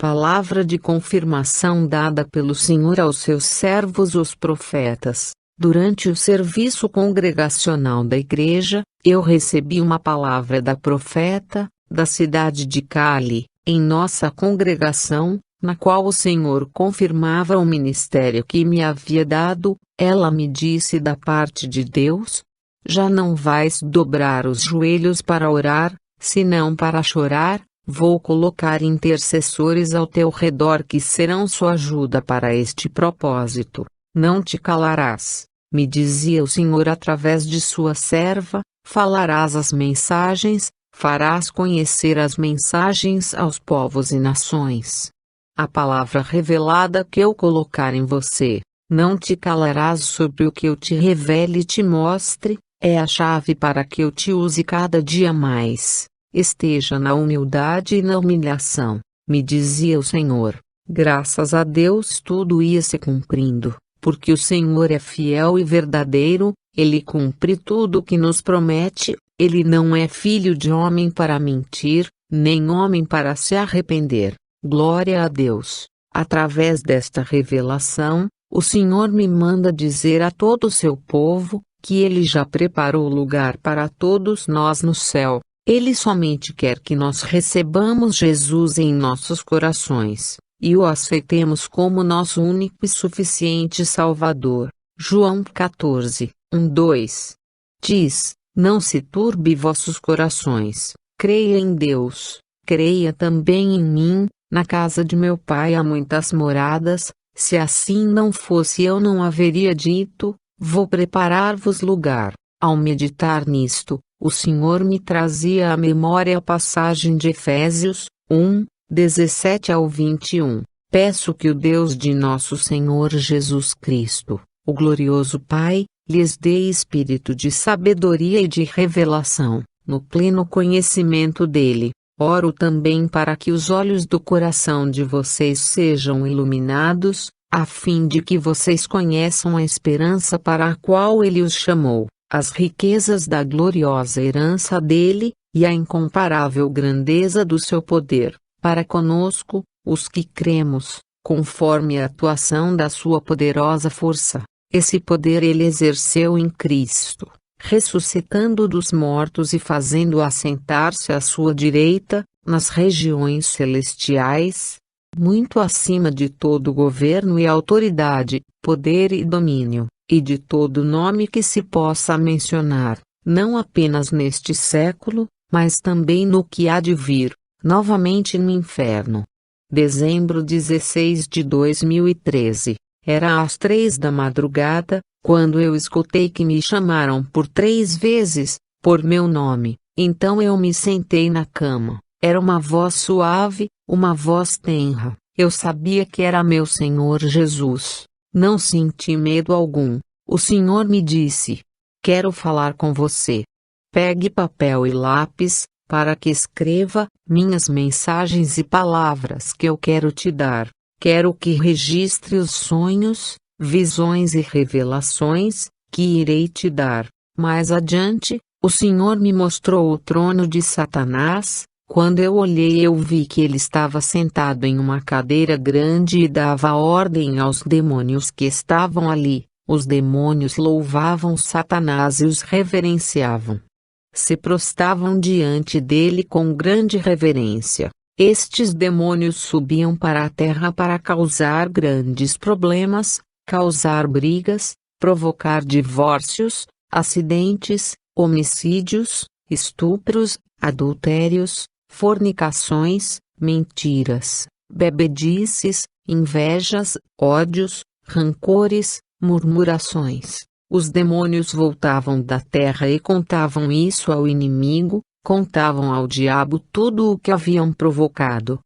Palavra de confirmação dada pelo Senhor aos seus servos os profetas. Durante o serviço congregacional da igreja, eu recebi uma palavra da profeta, da cidade de Cali, em nossa congregação, na qual o Senhor confirmava o ministério que me havia dado. Ela me disse da parte de Deus: já não vais dobrar os joelhos para orar, senão para chorar. Vou colocar intercessores ao teu redor que serão sua ajuda para este propósito. Não te calarás, me dizia o Senhor através de sua serva, falarás as mensagens, farás conhecer as mensagens aos povos e nações. A palavra revelada que eu colocar em você, não te calarás sobre o que eu te revele e te mostre, é a chave para que eu te use cada dia mais. Esteja na humildade e na humilhação, me dizia o Senhor. Graças a Deus tudo ia se cumprindo, porque o Senhor é fiel e verdadeiro, Ele cumpre tudo o que nos promete, Ele não é filho de homem para mentir, nem homem para se arrepender. Glória a Deus. Através desta revelação, o Senhor me manda dizer a todo o seu povo, que Ele já preparou lugar para todos nós no céu. Ele somente quer que nós recebamos Jesus em nossos corações, e o aceitemos como nosso único e suficiente Salvador. João 14, 1-2. Diz: não se turbe vossos corações, creia em Deus, creia também em mim. Na casa de meu Pai há muitas moradas, se assim não fosse eu não haveria dito, vou preparar-vos lugar. Ao meditar nisto, o Senhor me trazia à memória a passagem de Efésios 1, 17-21. Peço que o Deus de nosso Senhor Jesus Cristo, o glorioso Pai, lhes dê espírito de sabedoria e de revelação, no pleno conhecimento dele. Oro também para que os olhos do coração de vocês sejam iluminados, a fim de que vocês conheçam a esperança para a qual ele os chamou, as riquezas da gloriosa herança dele, e a incomparável grandeza do seu poder, para conosco, os que cremos, conforme a atuação da sua poderosa força. Esse poder ele exerceu em Cristo, ressuscitando dos mortos e fazendo assentar-se à sua direita, nas regiões celestiais, muito acima de todo governo e autoridade, poder e domínio, e de todo nome que se possa mencionar, não apenas neste século, mas também no que há de vir, novamente no inferno. Dezembro 16 de 2013. Era às 3 da madrugada, quando eu escutei que me chamaram por 3 vezes, por meu nome. Então eu me sentei na cama. Era uma voz suave, uma voz tenra. Eu sabia que era meu Senhor Jesus. Não senti medo algum. O Senhor me disse: quero falar com você. Pegue papel e lápis, para que escreva minhas mensagens e palavras que eu quero te dar. Quero que registre os sonhos, visões e revelações que irei te dar. Mais adiante, o Senhor me mostrou o trono de Satanás. Quando eu olhei, eu vi que ele estava sentado em uma cadeira grande e dava ordem aos demônios que estavam ali. Os demônios louvavam Satanás e os reverenciavam. Se prostravam diante dele com grande reverência. Estes demônios subiam para a terra para causar grandes problemas, causar brigas, provocar divórcios, acidentes, homicídios, estupros, adultérios, fornicações, mentiras, bebedices, invejas, ódios, rancores, murmurações. Os demônios voltavam da terra e contavam isso ao inimigo, contavam ao diabo tudo o que haviam provocado,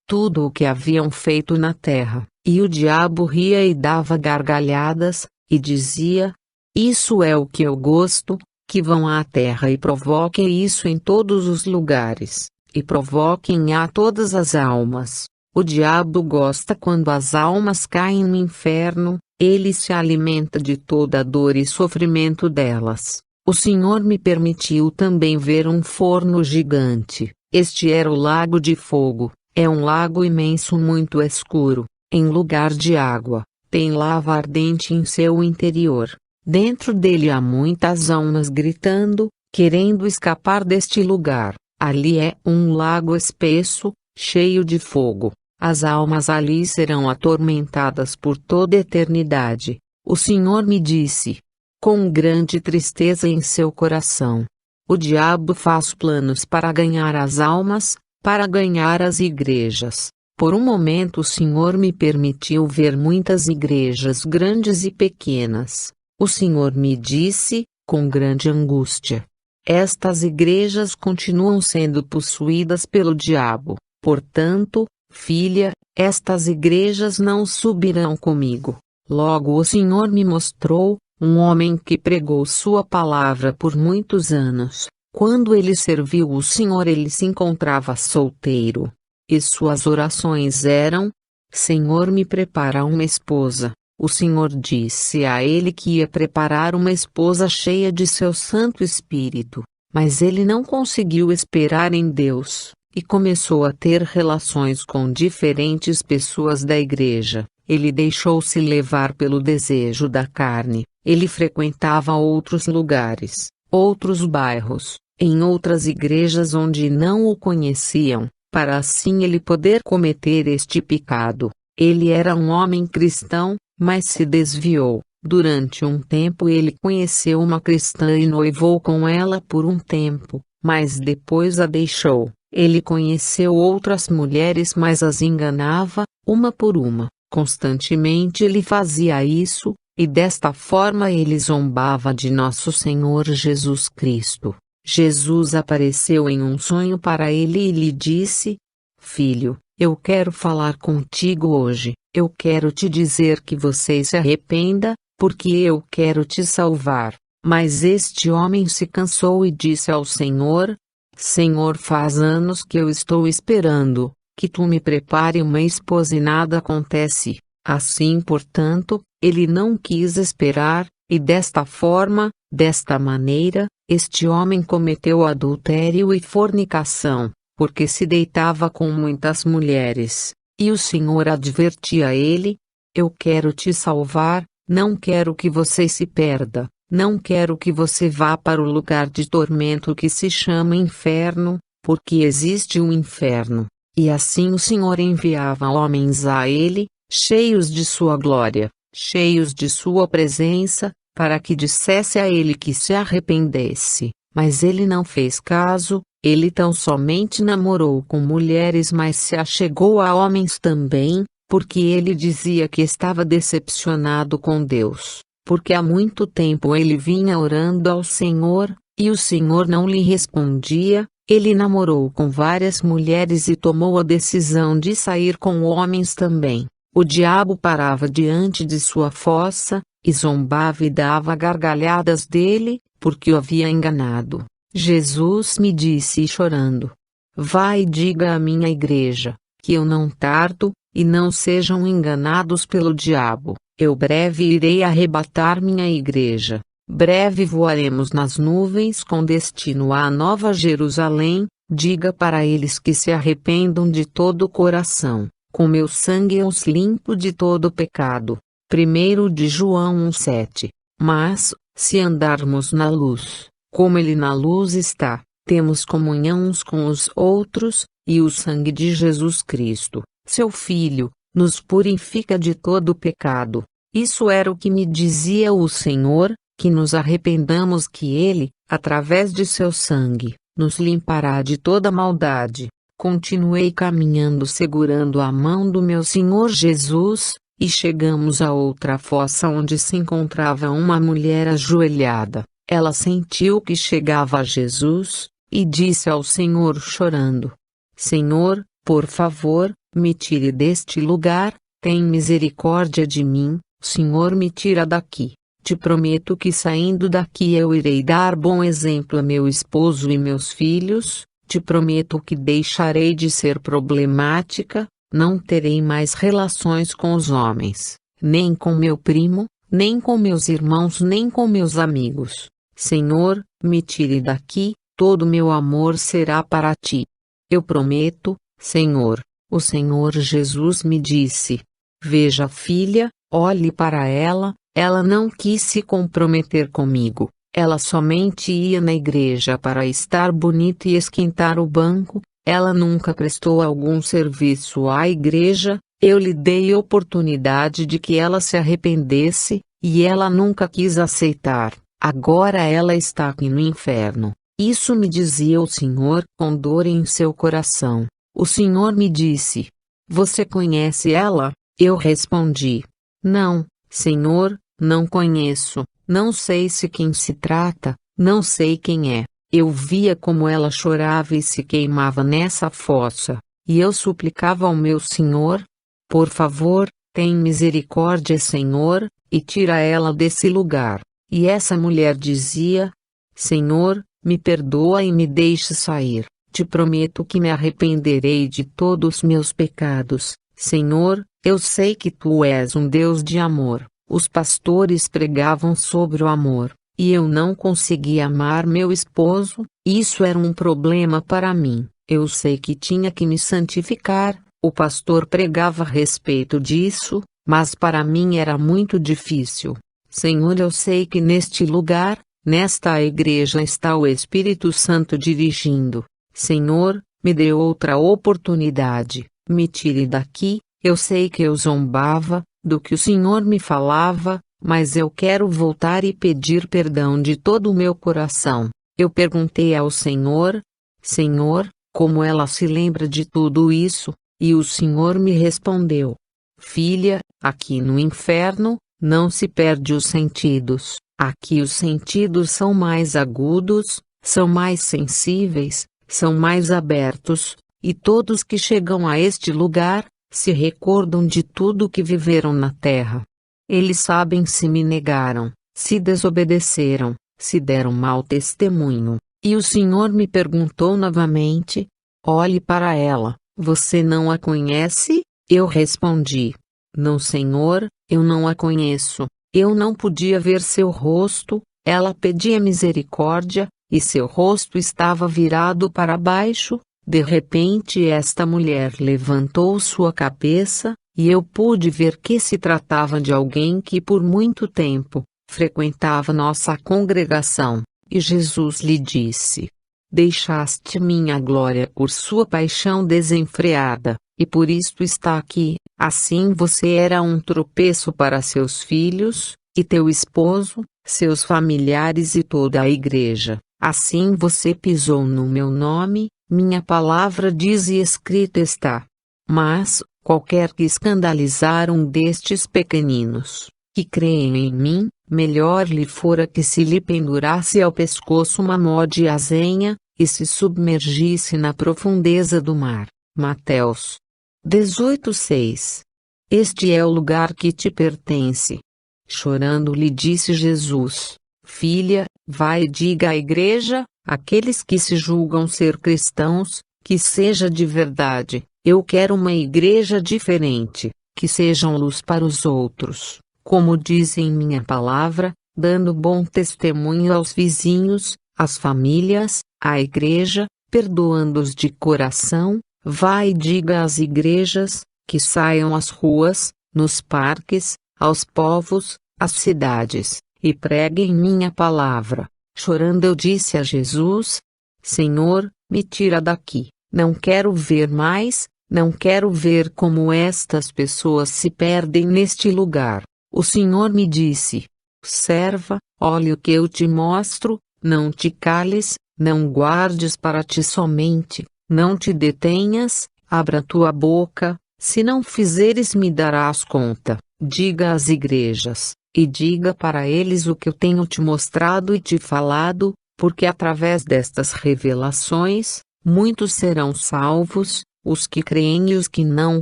tudo o que haviam feito na terra, e o diabo ria e dava gargalhadas, e dizia: isso é o que eu gosto, que vão à terra e provoquem isso em todos os lugares, e provoquem a todas as almas. O diabo gosta quando as almas caem no inferno, ele se alimenta de toda a dor e sofrimento delas. O Senhor me permitiu também ver um forno gigante. Este era o lago de fogo, É um lago imenso muito escuro, em lugar de água, tem lava ardente em seu interior. Dentro dele há muitas almas gritando, querendo escapar deste lugar. Ali é um lago espesso, cheio de fogo. As almas ali serão atormentadas por toda a eternidade. O Senhor me disse, com grande tristeza em seu coração: o diabo faz planos para ganhar as almas, para ganhar as igrejas. Por um momento o Senhor me permitiu ver muitas igrejas grandes e pequenas. O Senhor me disse, com grande angústia: estas igrejas continuam sendo possuídas pelo diabo. Portanto, filha, estas igrejas não subirão comigo. Logo o Senhor me mostrou um homem que pregou sua palavra por muitos anos. Quando ele serviu o Senhor, ele se encontrava solteiro. E suas orações eram: Senhor, me prepara uma esposa. O Senhor disse a ele que ia preparar uma esposa cheia de seu Santo Espírito. Mas ele não conseguiu esperar em Deus, e começou a ter relações com diferentes pessoas da igreja. Ele deixou-se levar pelo desejo da carne. Ele frequentava outros lugares, outros bairros, em outras igrejas onde não o conheciam, para assim ele poder cometer este pecado. Ele era um homem cristão, mas se desviou. Durante um tempo ele conheceu uma cristã e noivou com ela por um tempo, mas depois a deixou. Ele conheceu outras mulheres, mas as enganava, uma por uma. Constantemente ele fazia isso, e desta forma ele zombava de nosso Senhor Jesus Cristo. Jesus apareceu em um sonho para ele e lhe disse: Filho, eu quero falar contigo hoje. Eu quero te dizer que você se arrependa, porque eu quero te salvar. Mas este homem se cansou e disse ao Senhor: Senhor, faz anos que eu estou esperando que tu me prepare uma esposa e nada acontece. Assim, portanto, ele não quis esperar, e desta forma, desta maneira, este homem cometeu adultério e fornicação, porque se deitava com muitas mulheres. E o Senhor advertia ele: eu quero te salvar, não quero que você se perda, não quero que você vá para o lugar de tormento que se chama inferno, porque existe um inferno. E assim o Senhor enviava homens a ele, cheios de sua glória, cheios de sua presença, para que dissesse a ele que se arrependesse. Mas ele não fez caso. Ele tão somente namorou com mulheres, mas se achegou a homens também, porque ele dizia que estava decepcionado com Deus, porque há muito tempo ele vinha orando ao Senhor, e o Senhor não lhe respondia. Ele namorou com várias mulheres e tomou a decisão de sair com homens também. O diabo parava diante de sua fossa, e zombava e dava gargalhadas dele, porque o havia enganado. Jesus me disse chorando: vai e diga à minha igreja, que eu não tardo, e não sejam enganados pelo diabo. Eu breve irei arrebatar minha igreja. Breve voaremos nas nuvens com destino à Nova Jerusalém. Diga para eles que se arrependam de todo o coração. Com meu sangue eu os limpo de todo pecado. 1 de João 1,7. Mas, se andarmos na luz, como ele na luz está, temos comunhão uns com os outros, e o sangue de Jesus Cristo, seu Filho, nos purifica de todo pecado. Isso era o que me dizia o Senhor, que nos arrependamos, que ele, através de seu sangue, nos limpará de toda maldade. Continuei caminhando segurando a mão do meu Senhor Jesus, e chegamos a outra fossa onde se encontrava uma mulher ajoelhada. Ela sentiu que chegava a Jesus, e disse ao Senhor chorando: Senhor, por favor, me tire deste lugar, tem misericórdia de mim, Senhor, me tira daqui. Te prometo que saindo daqui eu irei dar bom exemplo a meu esposo e meus filhos, te prometo que deixarei de ser problemática, não terei mais relações com os homens, nem com meu primo, nem com meus irmãos, nem com meus amigos. Senhor, me tire daqui, todo meu amor será para ti. Eu prometo, Senhor. O Senhor Jesus me disse: Veja, filha, olhe para ela. Ela não quis se comprometer comigo. Ela somente ia na igreja para estar bonita e esquentar o banco. Ela nunca prestou algum serviço à igreja. Eu lhe dei oportunidade de que ela se arrependesse, e ela nunca quis aceitar. Agora ela está aqui no inferno. Isso me dizia o Senhor com dor em seu coração. O Senhor me disse: Você conhece ela? Eu respondi: Não, Senhor, não conheço. Não sei se quem se trata, não sei quem é. Eu via como ela chorava e se queimava nessa fossa, e eu suplicava ao meu Senhor: Por favor, tem misericórdia, Senhor, e tira ela desse lugar. E essa mulher dizia: Senhor, me perdoa e me deixe sair. Te prometo que me arrependerei de todos os meus pecados. Senhor, eu sei que tu és um Deus de amor. Os pastores pregavam sobre o amor, e eu não conseguia amar meu esposo. Isso era um problema para mim. Eu sei que tinha que me santificar. O pastor pregava a respeito disso, mas para mim era muito difícil. Senhor, eu sei que neste lugar, nesta igreja está o Espírito Santo dirigindo. Senhor, me dê outra oportunidade. Me tire daqui. Eu sei que eu zombava do que o Senhor me falava, mas eu quero voltar e pedir perdão de todo o meu coração. Eu perguntei ao Senhor: Senhor, como ela se lembra de tudo isso? E o Senhor me respondeu: Filha, aqui no inferno, não se perde os sentidos. Aqui os sentidos são mais agudos, são mais sensíveis, são mais abertos, e todos que chegam a este lugar se recordam de tudo que viveram na terra. Eles sabem se me negaram, se desobedeceram, se deram mau testemunho. E o Senhor me perguntou novamente: Olhe para ela, você não a conhece? Eu respondi: Não, Senhor, eu não a conheço. Eu não podia ver seu rosto. Ela pedia misericórdia, e seu rosto estava virado para baixo. De repente esta mulher levantou sua cabeça, e eu pude ver que se tratava de alguém que por muito tempo frequentava nossa congregação. E Jesus lhe disse: Deixaste minha glória por sua paixão desenfreada, e por isto está aqui. Assim você era um tropeço para seus filhos, e teu esposo, seus familiares e toda a igreja. Assim você pisou no meu nome. Minha palavra diz e escrito está. Mas, qualquer que escandalizar um destes pequeninos, que creem em mim, melhor lhe fora que se lhe pendurasse ao pescoço uma mó de azenha, e se submergisse na profundeza do mar. Mateus 18:6. Este é o lugar que te pertence. Chorando lhe disse Jesus: Filha, vai e diga à igreja, aqueles que se julgam ser cristãos, que seja de verdade. Eu quero uma igreja diferente, que sejam luz para os outros, como diz em minha palavra, dando bom testemunho aos vizinhos, às famílias, à igreja, perdoando-os de coração. Vai e diga às igrejas, que saiam às ruas, nos parques, aos povos, às cidades, e preguem minha palavra. Chorando eu disse a Jesus: Senhor, me tira daqui. Não quero ver mais, não quero ver como estas pessoas se perdem neste lugar. O Senhor me disse: Serva, olha o que eu te mostro, não te cales, não guardes para ti somente, não te detenhas, abra tua boca, se não fizeres me darás conta. Diga às igrejas, e diga para eles o que eu tenho te mostrado e te falado, porque através destas revelações, muitos serão salvos, os que creem e os que não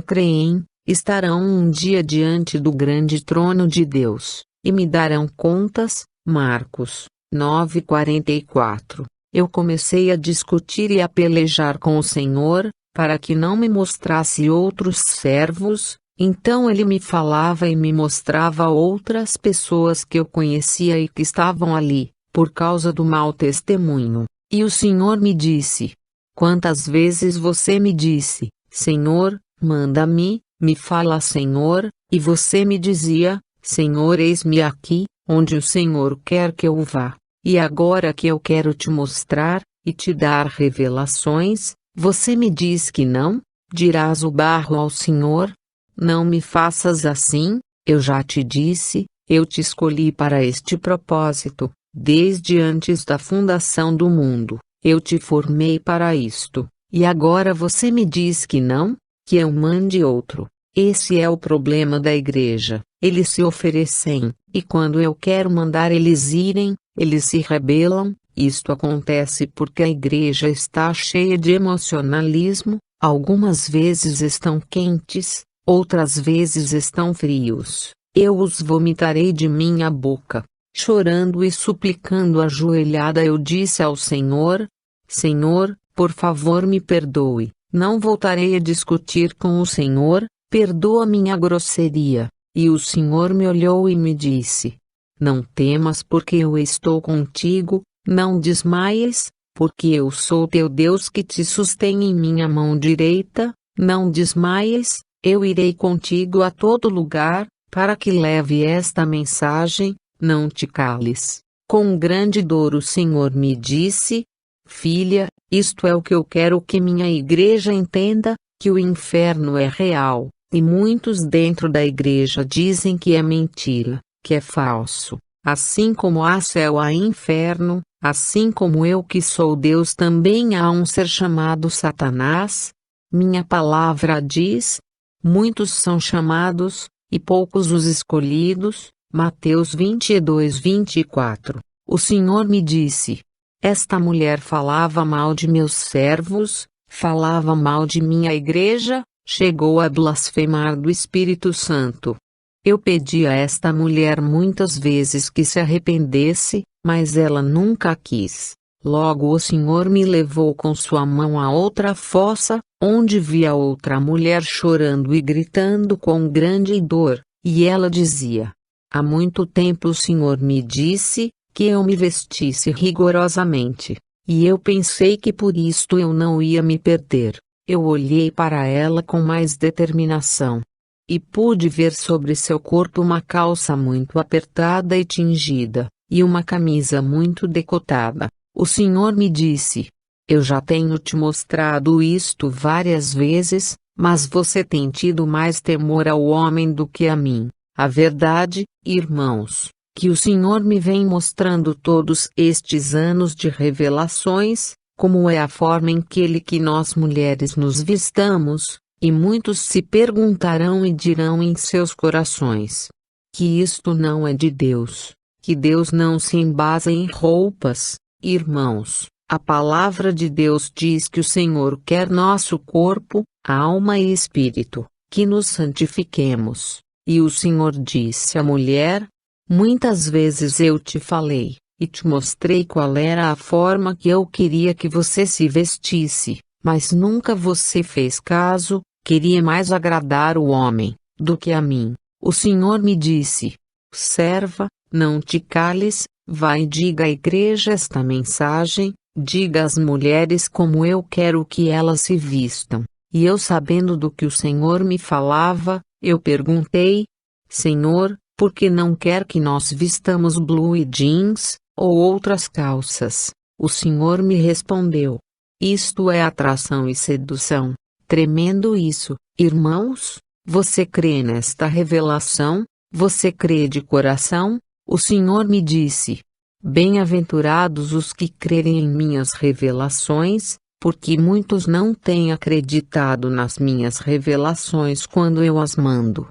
creem, estarão um dia diante do grande trono de Deus, e me darão contas. Marcos 9:44. Eu comecei a discutir e a pelejar com o Senhor, para que não me mostrasse outros servos. Então ele me falava e me mostrava outras pessoas que eu conhecia e que estavam ali, por causa do mau testemunho. E o Senhor me disse: Quantas vezes você me disse: Senhor, Manda-me, me fala, Senhor, e você me dizia: Senhor, eis-me aqui, onde o Senhor quer que eu vá. E agora que eu quero te mostrar, e te dar revelações, você me diz que não? Dirás o barro ao Senhor? Não me faças assim, eu já te disse, eu te escolhi para este propósito, desde antes da fundação do mundo, eu te formei para isto, e agora você me diz que não? Que eu mande outro. Esse é o problema da igreja, eles se oferecem, e quando eu quero mandar eles irem, eles se rebelam. Isto acontece porque a igreja está cheia de emocionalismo, algumas vezes estão quentes, outras vezes estão frios. Eu os vomitarei de minha boca. Chorando e suplicando ajoelhada eu disse ao Senhor: Senhor, por favor me perdoe, não voltarei a discutir com o Senhor, perdoa minha grosseria. E o Senhor me olhou e me disse: Não temas, porque eu estou contigo. Não desmaies, porque eu sou teu Deus que te sustém em minha mão direita. Não desmaies, eu irei contigo a todo lugar, para que leve esta mensagem. Não te cales. Com grande dor o Senhor me disse: Filha, isto é o que eu quero que minha igreja entenda, que o inferno é real, e muitos dentro da igreja dizem que é mentira, que é falso. Assim como há céu há inferno, assim como eu que sou Deus também há um ser chamado Satanás. Minha palavra diz: muitos são chamados, e poucos os escolhidos. Mateus 22:24. O Senhor me disse: esta mulher falava mal de meus servos, falava mal de minha igreja, chegou a blasfemar do Espírito Santo. Eu pedi a esta mulher muitas vezes que se arrependesse, mas ela nunca quis. Logo o Senhor me levou com sua mão a outra fossa, onde vi a outra mulher chorando e gritando com grande dor, e ela dizia: há muito tempo o Senhor me disse que eu me vestisse rigorosamente, e eu pensei que por isto eu não ia me perder. Eu olhei para ela com mais determinação, e pude ver sobre seu corpo uma calça muito apertada e tingida, e uma camisa muito decotada. O Senhor me disse: eu já tenho te mostrado isto várias vezes, mas você tem tido mais temor ao homem do que a mim. A verdade, irmãos, que o Senhor me vem mostrando todos estes anos de revelações, como é a forma em que Ele que nós mulheres nos vistamos, e muitos se perguntarão e dirão em seus corações que isto não é de Deus, que Deus não se embasa em roupas. Irmãos, a palavra de Deus diz que o Senhor quer nosso corpo, alma e espírito, que nos santifiquemos. E o Senhor disse à mulher: muitas vezes eu te falei, e te mostrei qual era a forma que eu queria que você se vestisse, mas nunca você fez caso, queria mais agradar o homem, do que a mim. O Senhor me disse: serva, não te cales, vai e diga à igreja esta mensagem, diga às mulheres como eu quero que elas se vistam. E eu, sabendo do que o Senhor me falava, eu perguntei: Senhor, por que não quer que nós vistamos blue jeans, ou outras calças? O Senhor me respondeu: isto é atração e sedução. Tremendo isso, irmãos? Você crê nesta revelação? Você crê de coração? O Senhor me disse: bem-aventurados os que crerem em minhas revelações, porque muitos não têm acreditado nas minhas revelações quando eu as mando.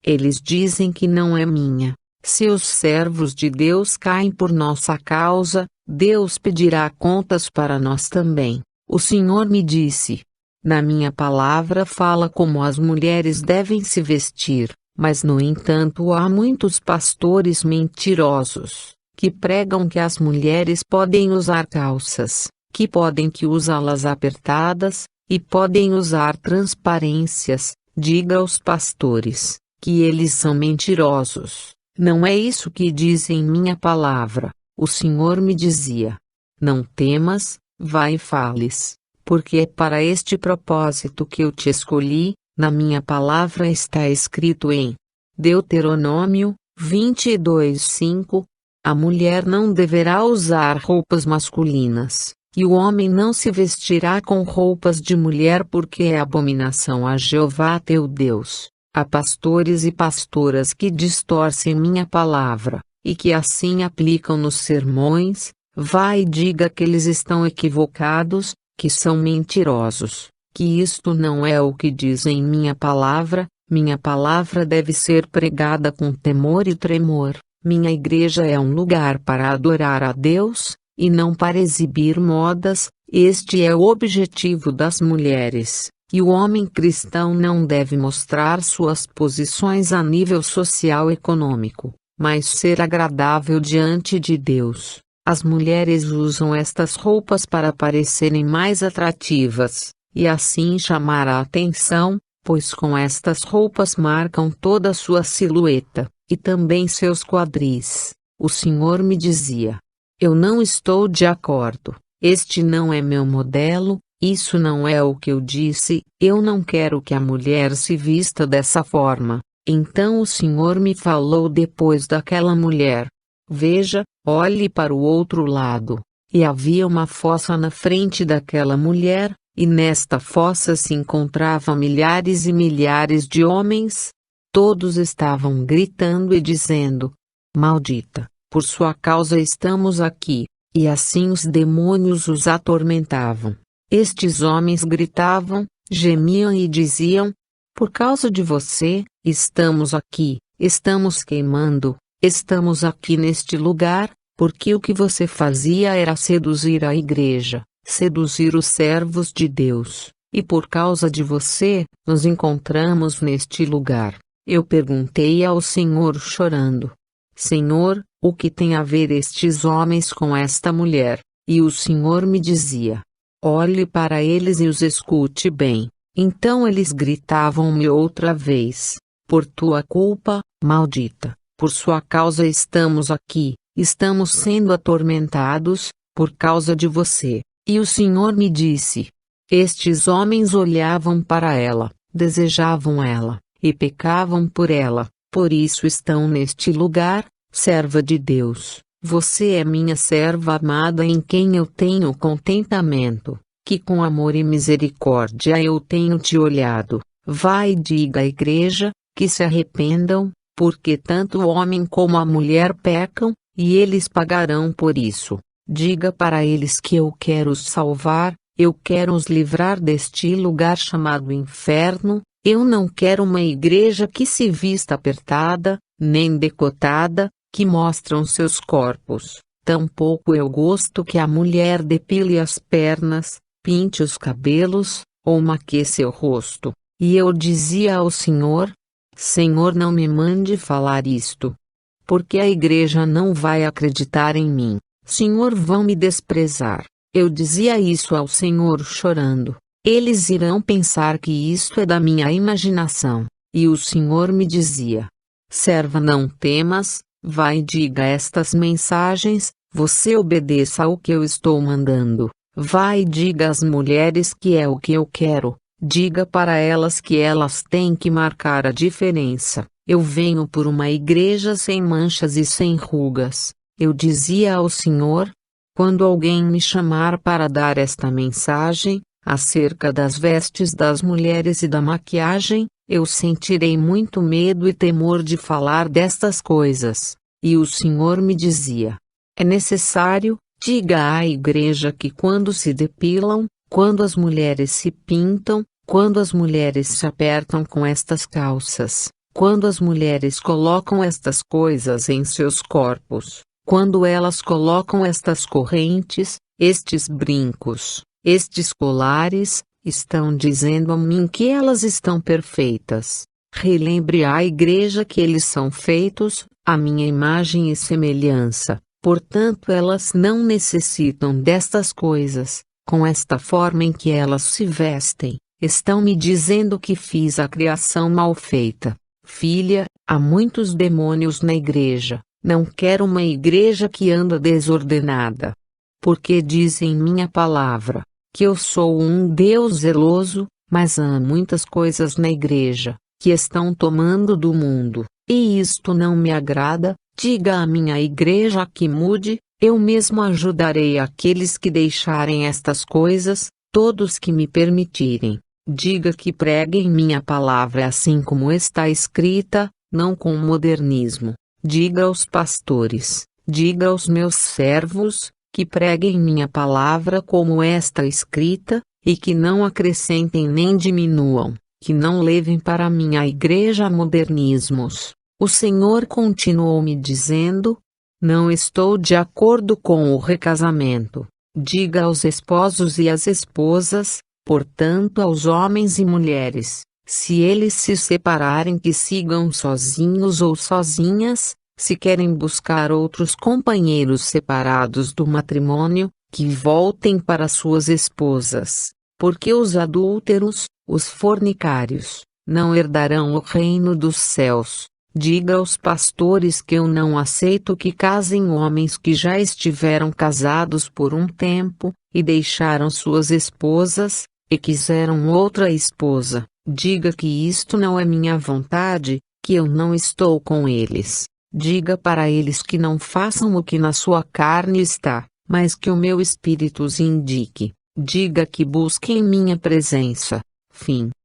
Eles dizem que não é minha. Se os servos de Deus caem por nossa causa, Deus pedirá contas para nós também. O Senhor me disse: na minha palavra fala como as mulheres devem se vestir, mas no entanto há muitos pastores mentirosos, que pregam que as mulheres podem usar calças, que podem que usá-las apertadas, e podem usar transparências. Diga aos pastores que eles são mentirosos. Não é isso que diz em minha palavra. O Senhor me dizia: não temas, vai e fales, porque é para este propósito que eu te escolhi, Na minha palavra está escrito em Deuteronômio 22:5, a mulher não deverá usar roupas masculinas, e o homem não se vestirá com roupas de mulher porque é abominação a Jeová teu Deus. Há pastores e pastoras que distorcem minha palavra, e que assim aplicam nos sermões. Vá e diga que eles estão equivocados, que são mentirosos, que isto não é o que diz em minha palavra deve ser pregada com temor e tremor. Minha igreja é um lugar para adorar a Deus, e não para exibir modas. Este é o objetivo das mulheres, e o homem cristão não deve mostrar suas posições a nível social e econômico, mas ser agradável diante de Deus. As mulheres usam estas roupas para parecerem mais atrativas, e assim chamar a atenção, pois com estas roupas marcam toda a sua silhueta, e também seus quadris. O Senhor me dizia: eu não estou de acordo, este não é meu modelo, isso não é o que eu disse, eu não quero que a mulher se vista dessa forma. Então o Senhor me falou depois daquela mulher: veja, olhe para o outro lado. E havia uma fossa na frente daquela mulher, e nesta fossa se encontravam milhares e milhares de homens. Todos estavam gritando e dizendo: maldita, por sua causa estamos aqui. E assim os demônios os atormentavam. Estes homens gritavam, gemiam e diziam: por causa de você, estamos aqui, estamos queimando, estamos aqui neste lugar, porque o que você fazia era seduzir a igreja, seduzir os servos de Deus, e por causa de você, nos encontramos neste lugar. Eu perguntei ao Senhor chorando: Senhor, o que tem a ver estes homens com esta mulher? E o Senhor me dizia: olhe para eles e os escute bem. Então eles gritavam-me outra vez: por tua culpa, maldita, por sua causa estamos aqui, estamos sendo atormentados, por causa de você. E o Senhor me disse: estes homens olhavam para ela, desejavam ela, e pecavam por ela, por isso estão neste lugar. Serva de Deus, você é minha serva amada em quem eu tenho contentamento, que com amor e misericórdia eu tenho te olhado. Vá e diga à igreja, que se arrependam, porque tanto o homem como a mulher pecam, e eles pagarão por isso. Diga para eles que eu quero os salvar, eu quero os livrar deste lugar chamado inferno. Eu não quero uma igreja que se vista apertada, nem decotada, que mostram seus corpos. Tampouco eu gosto que a mulher depile as pernas, pinte os cabelos, ou maquie seu rosto. E eu dizia ao Senhor: Senhor, não me mande falar isto, porque a igreja não vai acreditar em mim. Senhor, vão me desprezar. Eu dizia isso ao Senhor chorando. Eles irão pensar que isto é da minha imaginação. E o Senhor me dizia: serva, não temas, vai e diga estas mensagens, você obedeça ao que eu estou mandando. Vai e diga às mulheres que é o que eu quero, diga para elas que elas têm que marcar a diferença. Eu venho por uma igreja sem manchas e sem rugas. Eu dizia ao Senhor: quando alguém me chamar para dar esta mensagem, acerca das vestes das mulheres e da maquiagem, eu sentirei muito medo e temor de falar destas coisas. E o Senhor me dizia: é necessário, diga à igreja que quando se depilam, quando as mulheres se pintam, quando as mulheres se apertam com estas calças, quando as mulheres colocam estas coisas em seus corpos, quando elas colocam estas correntes, estes brincos, estes colares, estão dizendo a mim que elas estão perfeitas. Relembre à igreja que eles são feitos, à minha imagem e semelhança, portanto elas não necessitam destas coisas. Com esta forma em que elas se vestem, estão me dizendo que fiz a criação mal feita. Filha, há muitos demônios na igreja, não quero uma igreja que anda desordenada. Porque diz em minha palavra que eu sou um Deus zeloso, Mas há muitas coisas na igreja que estão tomando do mundo, e isto não me agrada. Diga à minha igreja que mude, eu mesmo ajudarei aqueles que deixarem estas coisas, todos que me permitirem. Diga que preguem minha palavra assim como está escrita, não com modernismo. Diga aos pastores, diga aos meus servos, que preguem minha palavra como está escrita, e que não acrescentem nem diminuam, que não levem para minha igreja modernismos. O Senhor continuou me dizendo: não estou de acordo com o recasamento. Diga aos esposos e às esposas, portanto aos homens e mulheres, se eles se separarem que sigam sozinhos ou sozinhas, se querem buscar outros companheiros separados do matrimônio, que voltem para suas esposas, porque os adúlteros, os fornicários, não herdarão o reino dos céus. Diga aos pastores que eu não aceito que casem homens que já estiveram casados por um tempo, e deixaram suas esposas, e quiseram outra esposa. Diga que isto não é minha vontade, que eu não estou com eles. Diga para eles que não façam o que na sua carne está, mas que o meu espírito os indique. Diga que busquem minha presença. Fim.